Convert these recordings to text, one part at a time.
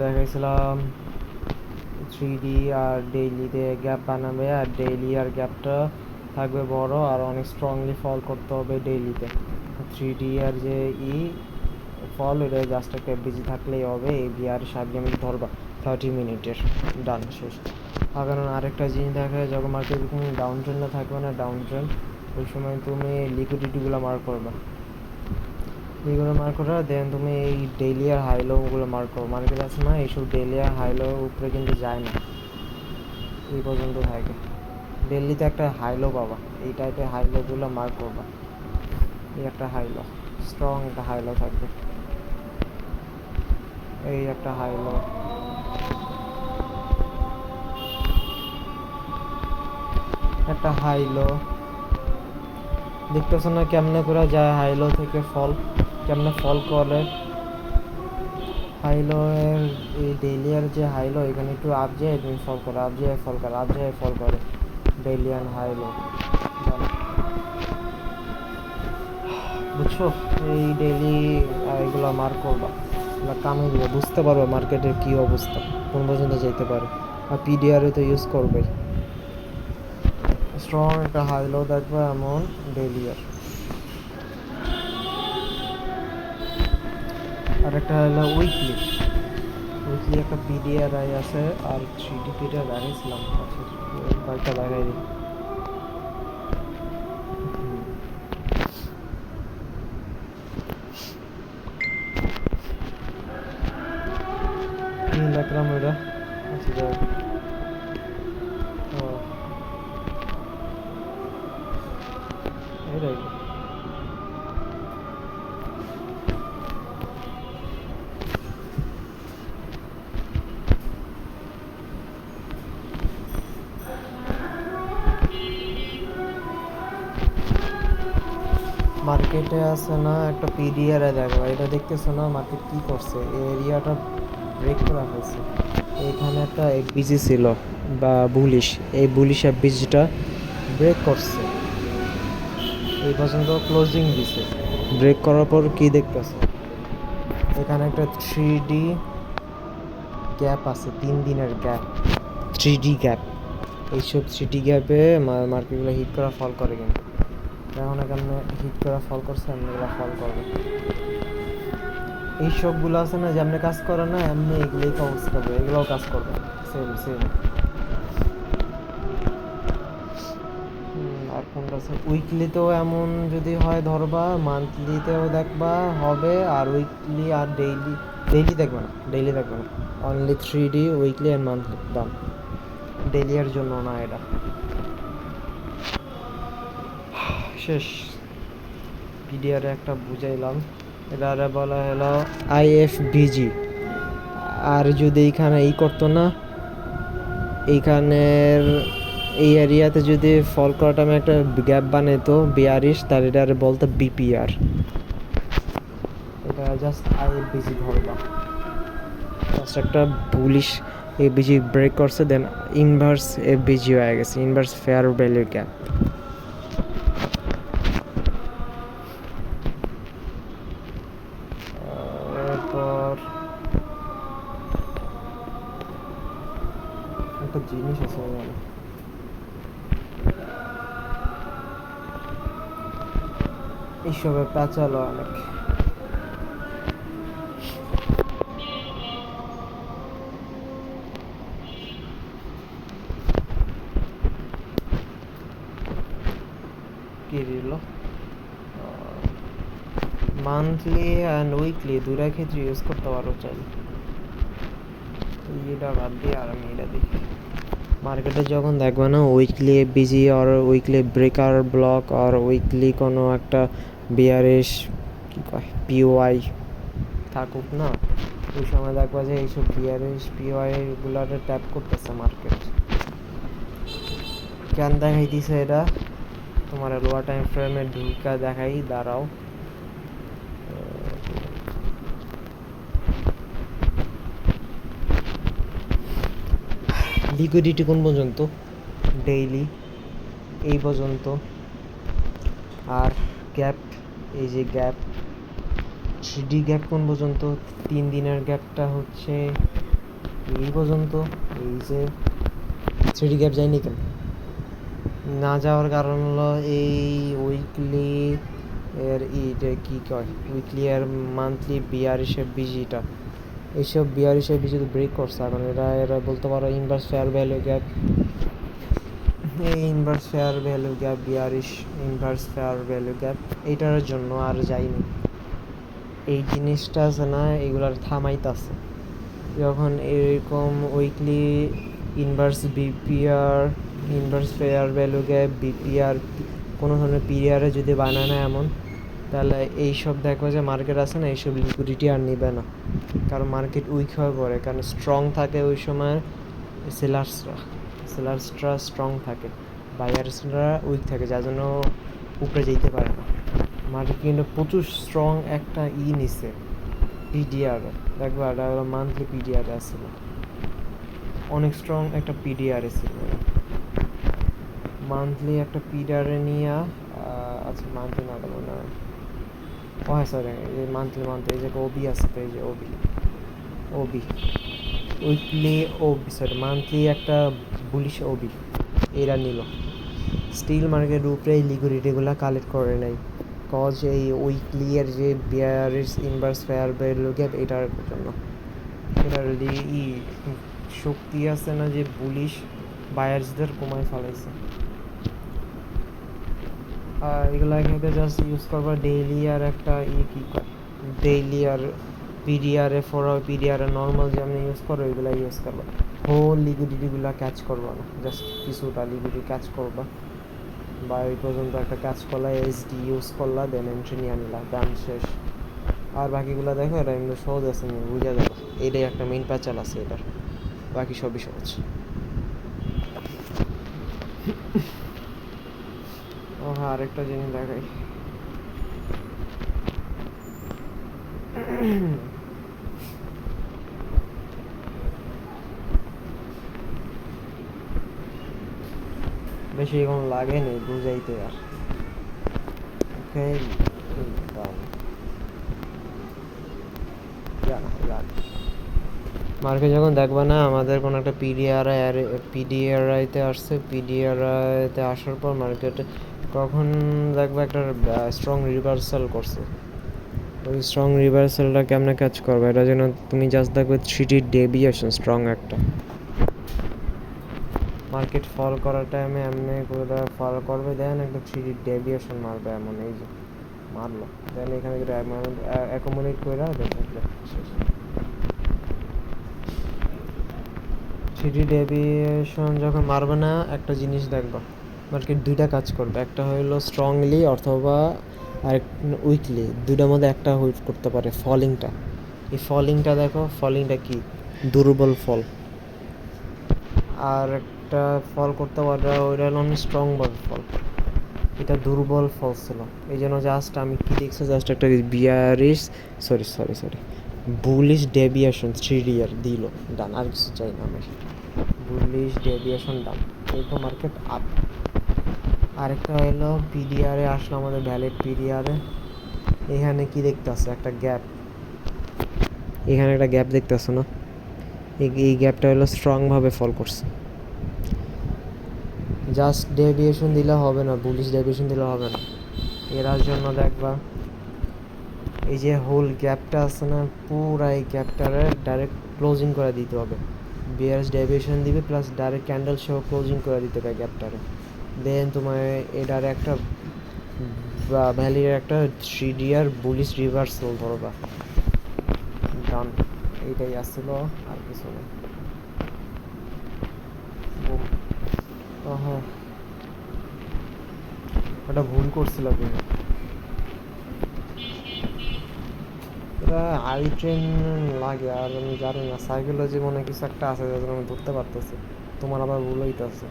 দেখাইছিলাম 3D আর ডেইলিতে gap বানাবে, আর daily আর গ্যাপটা থাকবে বড় আর অনেক স্ট্রংলি ফল করতে হবে ডেইলিতে। 3D আর যে ফল এটা জাস্ট একটা বিজি থাকলেই হবে। এই বিয়ার 7 গেম ধরবা 30 মিনিটের ডান শেষ। আর কারণ আরেকটা জিনিস দেখা যায় যখন মার্কেট তুমি ডাউন ট্রেন্ডে থাকবে না, ডাউন ট্রেন্ড ওই সময় তুমি লিকুইডিটিগুলো মার্ক করবা, এইগুলো মার্ক করা দেন তুমি এই ডেইলি আর হাইলোগুলো মার্ক করো। মার্কেট আছে না এইসব ডেইলি আর হাইলো উপরে কিন্তু যায় না, এই পর্যন্ত থাকে। ডেইলিতে একটা হাইলো পাবা, এই টাইপের হাইলোগুলো মার্ক করবা। এই একটা হাইলো, স্ট্রং একটা হাইলো থাকবে, এই একটা হাইলো, একটা হাইলো। দেখতেছো না কেমনে করে যায় হাইলো থেকে ফল, কেমনে ফল করে হাইলো এর। এই ডেইলি আর যে হাইলো এখানে একটু আপ যায় তুমি ফল করে, আপ যায় ফল করে, আপ যায় ফল করে ডেইলি আর হাইলো, বুঝছো? এই ডেইলি এগুলো মার্ক করবা, কামে দিবে, বুঝতে পারবে মার্কেটের কি অবস্থা, কোন পর্যন্ত যেতে পারে। আর পিডিআরে তো ইউজ করবেই। স্ট্রং একটা হাইলো দেখবে এমন ডেইলি আর একটা হলো উইকলি। উইকলি একটা পিডিআর আই আছে আর 3D পিডিআর দেখাইছিলাম, আচ্ছা কয়েকটা দেখাই দিই। কি দেখলাম ওইটা, আচ্ছা যাই ও এটাই। মার্কেটে আছে না একটা পিডিআর দেখো, এটা দেখতেছো না মার্কেট কি করছে, এই এরিয়াটা ব্রেক করা হয়েছে। এখানে একটা এফবিজি ছিল বা বুলিশ, এই বুলিশ এফবিজিটা ব্রেক করছে, এই পর্যন্ত ক্লোজিং দিছে। ব্রেক করার পর কি দেখতেছে, এখানে একটা 3D গ্যাপ আছে, 3 দিনের গ্যাপ, 3D গ্যাপ। এইসব 3D গ্যাপে মার্কেটগুলো হিট করা ফল করে, কিন্তু এখন এখানে হিট করা ফল করছে, এমনিগুলো ফল করবে। এই সবগুলো আছে না যেমনি কাজ করে না এমনি এগুলোই কাজ করবে, এগুলোও কাজ করবে সেম সেম। আর কোনটা আছে, উইকলিতেও এমন যদি হয় ধরবা, মান্থলিতেও দেখবা হবে, আর উইকলি আর ডেইলি, ডেইলি দেখবে না, ডেইলি দেখবে না, only 3D weekly and monthly দাম, ডেইলি এর জন্য না এটা। শেষ, পিডিআরে একটা বুঝাইলাম, এটা বলা হলো আইএফবিজি। আর যদি এইখানে করতো না, এইখানের এই এরিয়াতে যদি ফল করা টাইমে একটা গ্যাপ বানাইতো বিয়ারিশ, তার এটা বলতো বিপিআর। এটা জাস্ট আইএফবিজি ধরবা, জাস্ট একটা বুলিশ এফবিজি ব্রেক করছে, দেন ইনভার্স এফবিজি হয়ে গেছে, ইনভার্স ফেয়ার ভ্যালু গ্যাপ। এরপর একটা জিনিস আছে এইসবে প্যাচালো অনেক। কি দিল, মান্থলি অ্যান্ড উইকলি দুটার ক্ষেত্রে ইউজ করতে পারো চাইলে। এটা বাদ দিয়ে আর আমি এটা দেখি, মার্কেটে যখন দেখবে না উইকলি বিজি আর উইকলি ব্রেকার ব্লক আর উইকলি কোনো একটা বিয়ারিশ কী কয় পিওআই থাকুক না, ওই সময় দেখবা যে এইসব বিয়ারিশ পিওআই এগুলারে ট্যাপ করতেছে মার্কেট। কেন দেখাই দিছে এটা, তোমার লোয়ার টাইম ফ্রেমে ঢুকা দেখাই, দাঁড়াও। লিকুইডিটি কোন পর্যন্ত, ডেইলি এই পর্যন্ত, আর গ্যাপ, এই যে গ্যাপ 3D গ্যাপ কোন পর্যন্ত, 3 দিনের গ্যাপটা হচ্ছে এই পর্যন্ত এই যে থ্রিডি গ্যাপ যায়নি কেন? না যাওয়ার কারণ হলো এই উইকলি এর ইটা কি কয়, উইকলি আর মান্থলি বিয়ারিশের বিজিটা, এইসব বিয়ারিশের বিজি ব্রেক করছে এখন। এরা বলতে পারো ইনভার্স ফেয়ার ভ্যালু গ্যাপ, এই inverse fair value gap, bearish inverse fair value gap, এইটার জন্য আর যাইনি। এই জিনিসটা আছে না, এগুলার থামাইতাছে যখন এরকম weekly inverse BPR, inverse fair value gap, BPR কোনো ধরনের পিরিয়ারে যদি বানায় না এমন, তাহলে এইসব দেখো যে মার্কেট আছে না, এইসব লিকুইডিটি আর নিবে না, কারণ মার্কেট উইক হয়ে পড়ে, কারণ স্ট্রং থাকে ওই সময় সেলার্সরা স্ট্রং থাকে, বায়ার্সরা উইক থাকে, যার জন্য উপরে যেতে পারে না। মার্কেট কিন্তু প্রচুর স্ট্রং একটা নিছে পিডিআর, দেখবা এটা হলো মান্থলি পিডিআর আসছিল, অনেক স্ট্রং একটা পিডিআর ছিল মান্থলি, একটা পিডিআরে নিয়ে আচ্ছা মান্থলি না দেবো না, ও হ্যাঁ সরি, এই মান্থলি এই যে ওবি আছে তো, এই যে OB weekly OB sorry monthly একটা বুলিশ ওবি এরা নিল, স্টিল মার্কেট উপরে এই লিকুইডিটিগুলো কালেক্ট করে নাই, কজ এই উইকলি এর যে bearish inverse fair value gap এটার জন্য। এটার শক্তি আছে না যে বুলিশ বায়ার্সদের কমায় ফেলাইছে। আর এগুলা এখানে জাস্ট ইউজ করবা ডেইলি আর একটা কি ডেইলি আর পিডিআরে পিডিআরে নর্মাল যে আমি ইউজ করবো এগুলো ইউজ করবা, হোল লিকুইডিটিগুলো ক্যাচ করবা না, জাস্ট কিছুটা লিকুইডিটি ক্যাচ করবা, বা ওই পর্যন্ত একটা কাজ করলা, এসডি ইউজ করলা, দেন এন্ট্রি নিয়ে আনলা, দাম শেষ। আর বাকিগুলো দেখো, এটা এমনি সহজ আছে, বুঝা যাবে, এটাই একটা মেইন প্যাচাল আছে এটার, বাকি সবই সহজ। ও হ্যাঁ, আরেকটা জিনিস দেখাই, বেশি এখন লাগে নেই বুঝাইতে আর। ওকে মার্কেট যখন দেখবা না আমাদের কোনো একটা পিডিআরআইতে আসছে, পিডিআরআইতে আসার পর মার্কেটে কখন দেখবা একটা স্ট্রং রিভার্সাল করছে, ওই স্ট্রং রিভার্সালটা কেমনে কাজ করবে এটা যেন তুমি জাস্ট দেখবে থ্রিডি ডেভিয়েশন স্ট্রং একটা, মার্কেট ফল করার টাইমে এমনি করে ফল করবে, দেন একটা থ্রিডি ডেভিয়েশন মারবে, এমন এই যে মারলো, দেন এখানে অ্যাকোমোডেট করে শেষ। থ্রিডি ডেভিয়েশন যখন মারবে না, একটা জিনিস দেখবা মার্কেট দুইটা কাজ করবে, একটা হইলো স্ট্রংলি অথবা আর উইকলি, দুইটার মধ্যে একটা হুইট করতে পারে ফলিংটা। এই ফলিংটা দেখো, ফলিংটা কি দুর্বল ফল, আর একটা ফল করতে পারে ওইটা হলো অনেক স্ট্রং ভাবে ফল, এটা দুর্বল ফল ছিল। এই জন্য জাস্ট আমি কি দেখছি, জাস্ট একটা বিয়ারিশ সরি বুলিশ ডেভিয়েশন 3 ইয়ার দিল, ডান, আর কিছু চাই না আমি, বুলিশ ডেভিয়েশন ডান, এরকম মার্কেট আপ। আরেকটা হলো পিডিআরে আসলো, আমাদের ভ্যালিড পিডিআরে এখানে কি দেখতেছে, একটা গ্যাপ, এখানে একটা গ্যাপ দেখতেছো না, এই গ্যাপটা হলো স্ট্রংভাবে ফল করছে, জাস্ট ডেভিয়েশন দিলে হবে না, বুলিশ ডেভিয়েশন দিলে হবে না, এরার জন্য দেখবা এই যে হোল গ্যাপটা আছে না, পুরা এই গ্যাপটারে ডাইরেক্ট ক্লোজিং করে দিতে হবে, বিয়ার্স ডেভিয়েশন দিবে প্লাস ডাইরেক্ট ক্যান্ডেল সহ ক্লোজিং করে দিতে হবে গ্যাপটারে, দেন তোমার এটার একটা ভ্যালির একটা 3 ইয়ার বুলিশ রিভার্সাল ধরবা, ডান, এইটাই আসছিল আর কিছু না। হ্যাঁ, ওটা ভুল করছিল তুমি, এটা আই ট্রেন লাগে, আর আমি জানি না সাইকোলজি মনে কিছু একটা আছে যাদের আমি ধরতে পারতেছি, তোমার আবার ভুল হইতেছে,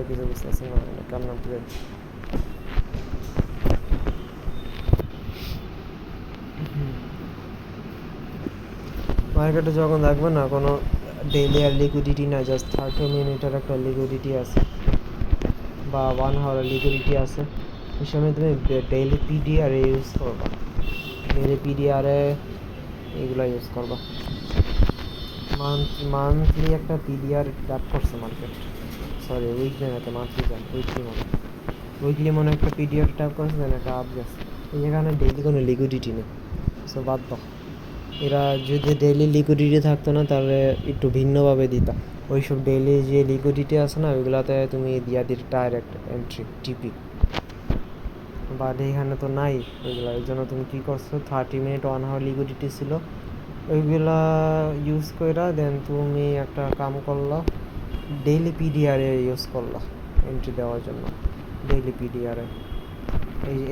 কিছু বুঝতেছি না কেমন বুঝে। মার্কেটে যখন দেখবে না কোনো ডেইলি আর লিকুইডিটি না, জাস্ট 30 মিনিটের একটা লিকুইডিটি আছে বা 1 আওয়ার লিকুইডিটি আছে, এই সময় তুমি ডেইলি পিডিআর ইউজ করবা, ডেইলি পিডিআরে এগুলো ইউজ করবা, মান্থলি একটা পিডিআর ট্যাপ করছে মার্কেট, সরি উইকলি না, তো মান্থলি যান, উইকলি মনে একটা পিডিআর ট্যাপ করছে, দেন একটা আপ গেছে। এই যেখানে ডেইলি কোনো লিকুইডিটি নেই, সো বাদ দাও। এরা যদি ডেইলি লিকুইডিটি থাকতো না, তাহলে একটু ভিন্নভাবে দিতা। ওইসব ডেইলি যে লিকুইডিটি আছে না, ওইগুলোতে তুমি দিয়া দিতে ডাইরেক্ট এন্ট্রি টিপি, বাট এইখানে তো নাই ওইগুলো। এই জন্য তুমি কী করছো, 30 মিনিট 1 আওয়ার লিকুইডিটি ছিল, ওইগুলা ইউজ কইরা দেন তুমি একটা কাম করলা, ডেইলি পিডিআরে ইউজ করলা এন্ট্রি দেওয়ার জন্য। ডেইলি পিডিআরে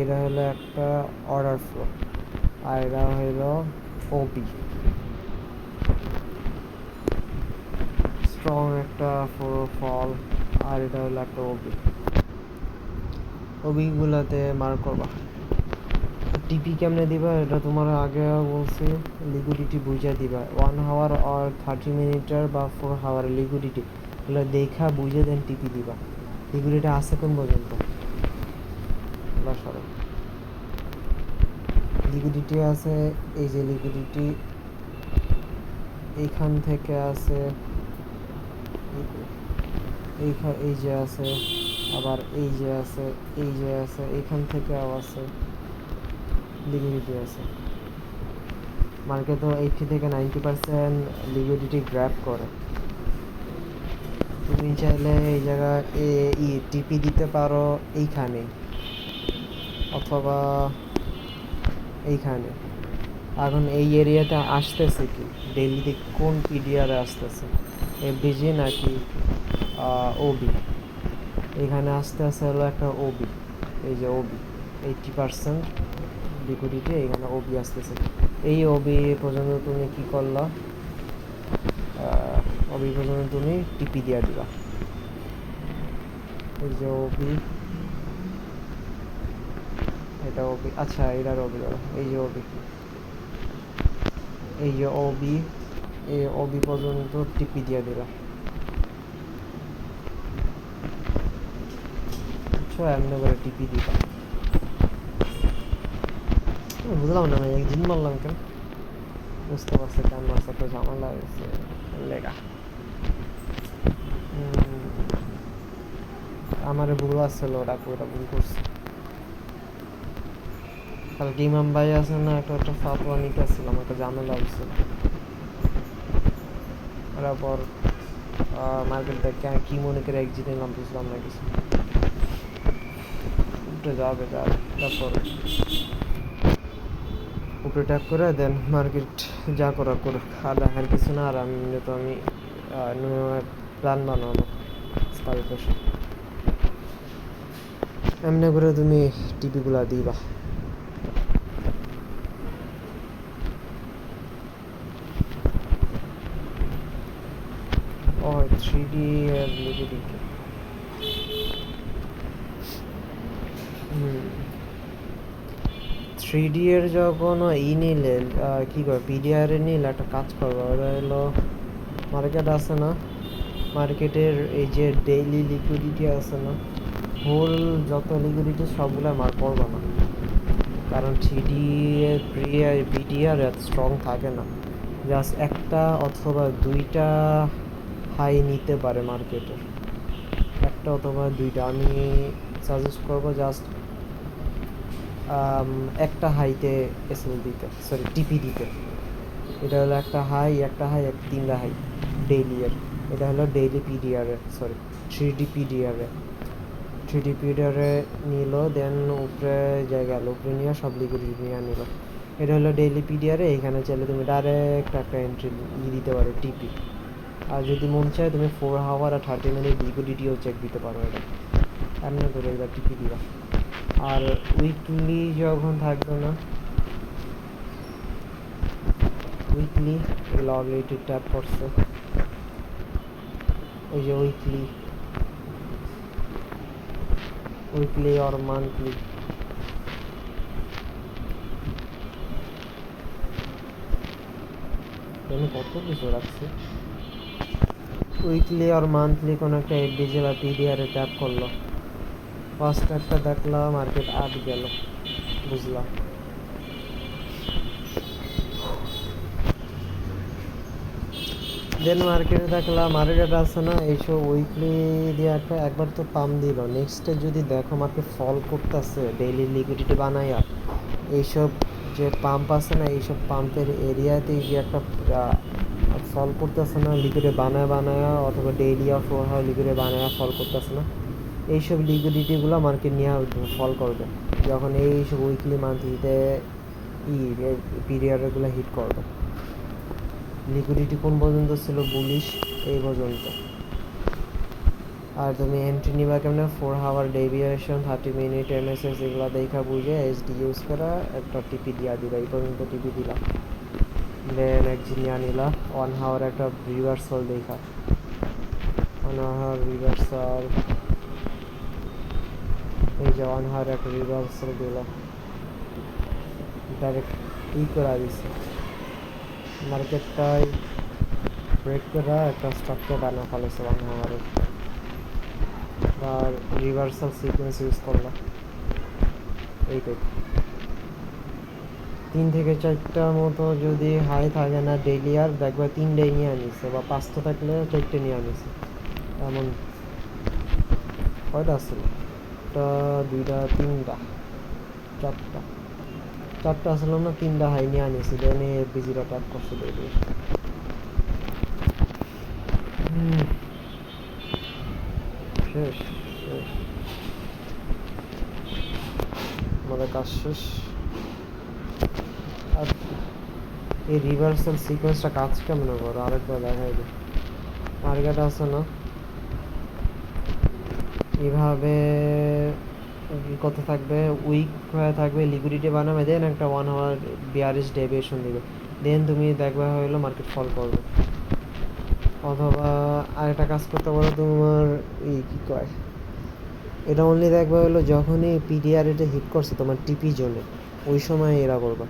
এটা হলো একটা অর্ডার ফ্লো, আর এটা হলো ওপি, স্ট্রং একটা ফল, আর এটা হলো একটা ওবিগুলাতে মার্ক করবা। টিপি কেমনে দিবা, এটা তোমার আগে বলছি, লিকুইডিটি বুঝা দিবা। 1 আওয়ার আর 30 মিনিটের বা 4 আওয়ার লিকুইডিটি, এগুলো দেখা বুঝে দেন টিপি দিবা। লিকুইডিটি আছে কোন পর্যন্ত, সরো, লিকুইডিটি আছে, এই যে লিকুইডিটি এইখান থেকে আছে, এই যে আছে, আবার এই যে আছে, এই যে আছে, এইখান থেকেও আছে, লিকুইডিটি আছে। মার্কেট তো 80 থেকে 90% লিকুইডিটি গ্র্যাব করে। তুমি চাইলে এই জায়গায় টিপি দিতে পারো এইখানে, অথবা এইখানে। এখন এই এরিয়াতে আসতেছে কি, ডেইলিতে কোন পিডিআরে আসতেছে, এফডিজি নাকি ওবি? এখানে আসতে হলো একটা ওবি, এই যে ওবি 80% লিকুইডিটি, এখানে ওবি আসতেছে। এই ওবি পর্যন্ত তুমি কি করলা, ওবি পর্যন্ত তুমি টিপি দিয়া দিবা। এই যে ওবি, এটা ওবি, আচ্ছা এটার ওবি, এই যে ওবি, এই যে ওবি, এই ওবি পর্যন্ত টিপি দিয়া দিবা। এমনি করে টিপি দিবা। বুঝলাম না, আমি একদিন বললাম কেন, বুঝতে পারছি কেন মাছ একটা ঝামেলা হয়েছে লেগা। আমার ভুল আসছিল, ওটা ভুল করছে। কালকে ইমাম ভাই আছে না, একটা ফাতোয়া নিতে আসছিলাম, একটা ঝামেলা হয়েছিল। ওরা পর মার্কেট দেখে কি মনে করে একজিট নিলাম, বুঝলাম না কিছু। উপরে যাবে, তারপর উপরে ট্যাপ করে দেন মার্কেট যা করা করুক, আর দেখার কিছু না। আর আমি প্ল্যান বানাবো কালকে, এমনি করে তুমি টিপিগুলা দিবা। ও 3D এর লিকুইডিটি, 3D এর যখন নিলে কি করে, পিডিআর এ নিলে একটা কাজ করবো, ওটা হলো মার্কেট আছে না, মার্কেটের এই যে ডেইলি লিকুইডিটি আছে না, হোল যত লিকুইডিটি সবগুলো মার্ক করবো না, কারণ 3D এর পিডিআর এত স্ট্রং থাকে না। জাস্ট একটা অথবা দুইটা হাই নিতে পারে মার্কেটের, একটা অথবা দুইটা। আমি সাজেস্ট করবো জাস্ট একটা হাইতে এসএল দিতে, সরি টিপি দিতে। এটা হলো একটা হাই, তিনটা হাই ডেইলি এর। এটা হলো ডেইলি পিডিআরে, সরি 3D পিডিআরে নিল, দেন উপরে জায়গা উপরে নিয়ে সব লিকুইডিটি নিয়ে নিল। এটা হলো ডেইলি পিডিআরে। এখানে চাইলে তুমি ডাইরেক্ট একটা এন্ট্রি দিতে পারো টিপি, আর যদি মন চায় তুমি 4 আওয়ার আর 30 মিনিট লিকুইডিটিও চেক দিতে পারো। এটা এমনি করে এবার টিপি দিবা। আর উইকলি যখন থাকবে না, উইকলি অলরেডি ট্যাপ করছে, ওই যে উইকলি আর মান্থলি, আমি কত কিছু রাখছি। উইকলি আর মান্থলি কোনো একটা এফডিজি বা পিডিআরে ট্যাপ করলো, ফার্স্ট একটা দেখলাম মার্কেট আপ গেল, বুঝলাম। দেন মার্কেটে দেখলাম মার্কেট আছে না এইসব উইকলি দিয়ে একবার তো পাম্প দিল, নেক্সটে যদি দেখো মার্কেট ফল করতেছে ডেইলি লিকুইডিটি বানায়া, এইসব যে পাম্প আছে না এইসব পাম্পের এরিয়াতে যে একটা ফল করতেছে না লিকুইডে বানায় অথবা ডেইলি অফ হয় লিকুইডে বানায় ফল করতেছে না, এইসব লিকুইডিটিগুলো মার্কেট নিয়ে ফল করবে যখন এইসব উইকলি মান্থলিতে পিরিয়ডগুলো হিট করবে। লিকুইডিটি কোন পর্যন্ত ছিল? বুলিশ এই পর্যন্ত। আর তুমি এন্ট্রি নিবা কেমনে? 4 আওয়ার ডেভিয়েশন 30 মিনিট এমএসএস এগুলো দেখা বুঝে এসডি ইউজ করা একটা টিপি দিয়া দিলা, এই পর্যন্ত টিপি দিলা, দেন একদিন নিয়ে নিলা 1 আওয়ার একটা রিভার্সাল দেখা, 1 আওয়ার রিভার্সাল, এই যে 1 আওয়ার একটা রিভার্সাল দিল, ডাইরেক্ট করা দিছে মার্কেটটাই ব্রেক করা একটা স্ট্রাকচার বানা ফেলেছে 1 আওয়ারে। আর রিভার্সাল সিকোয়েন্স ইউজ করলাম এইটাই 3 থেকে 4টার মতো যদি হাই থাকে না ডেইলি, আর দেখবা 3টাই নিয়ে আনিছে বা 5টা থাকলে 4টে নিয়ে আনিছে, এমন কয়টা আসছিল? একটা, দুইটা, তিনটা, চারটা আসলো না, 3টা হাই নিয়ে আনিছে, দেন এফবিজিটা ট্যাপ করছে ডেইলি। শেষ শেষ আমাদের কাজ শেষ। আর এই রিভার্সাল সিকোয়েন্সটা কাজ কেমন করো আরেকবার দেখাই দিই। মার্কেট আছে না এইভাবে কত থাকবে, উইক হয়ে থাকবে, লিকুইডিটি বানাবে, দেন একটা 1 আওয়ার বিয়ারিশ ডেভিয়েশন দিবে, দেন তুমি দেখবে হইলো মার্কেট ফল করবে। অথবা আরেকটা কাজ করতে পারো তোমার কি কয়, এটা অনলি দেখবে হলো যখনই পিডিআর এটা হিট করছে তোমার টিপি জোনে, ওই সময় এরা করবা।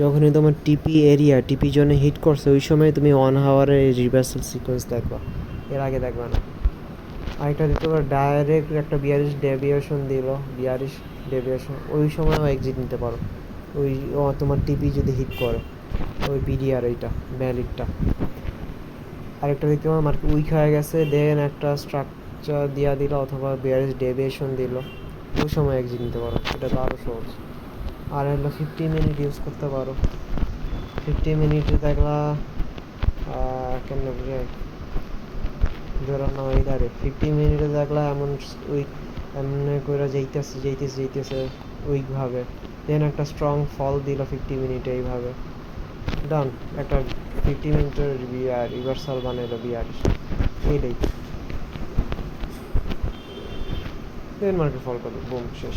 যখনই তোমার টিপি এরিয়া টিপি জোনে হিট করছে ওই সময় তুমি 1 আওয়ারের রিভার্সাল সিকোয়েন্স দেখবা, এর আগে দেখবা না। আরেকটা দিতে পারো ডাইরেক্ট একটা বিয়ারিশ ডেভিয়েশন দিল, বিয়ারিশ ডেভিয়েশন, ওই সময়ও এক্সিট নিতে পারো, ওই তোমার টিপি যদি হিট করে ওই পিডিআর এইটা ভ্যালিডটা। আরেকটা দেখতে পারো মার্কেট উইক হয়ে গেছে, দেন একটা স্ট্রাকচার দিয়া দিল অথবা বিয়ারিশ ডেভিয়েশন দিল, ওই সময় এক্সিট নিতে পারো, এটা তো আরও সহজ। আর হলো 50 মিনিট ইউজ করতে পারো, 50 মিনিটে দেখলা কেমন বুঝে ধরো না ইধারে 50 মিনিটে দেখলা এমন উইক এমনি করে যাইতেছে উইকভাবে, দেন একটা স্ট্রং ফল দিল 50 মিনিটে এইভাবে, ডান একটা 50 মিনিটের রিভার্সাল বানাইলো বিয়ারিশ, এইটাই দেন মার্কেট ফল করবে, বুম শেষ।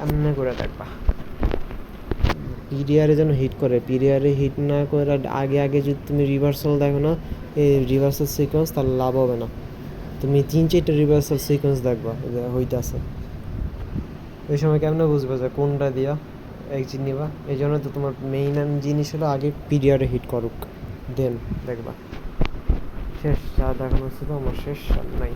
এমনি করে দেখবা পিডিআরে যেন হিট করে, পিডিআরে হিট না করে আগে যদি তুমি রিভার্সাল দেখো না এই রিভার্সাল সিকোয়েন্স, তাহলে লাভ হবে না। তুমি 3-4টা রিভার্সাল সিকোয়েন্স দেখবা হইতেছে, ওই সময় কেমনে বুঝবে যে কোনটা দিয়া এক্সিট নিবা। এই জন্য তো তোমার মেইন জিনিস হলো আগে পিডিআরে হিট করুক, দেন দেখবা। শেষ, যা দেখানো ছিল আমার শেষ, আর নাই।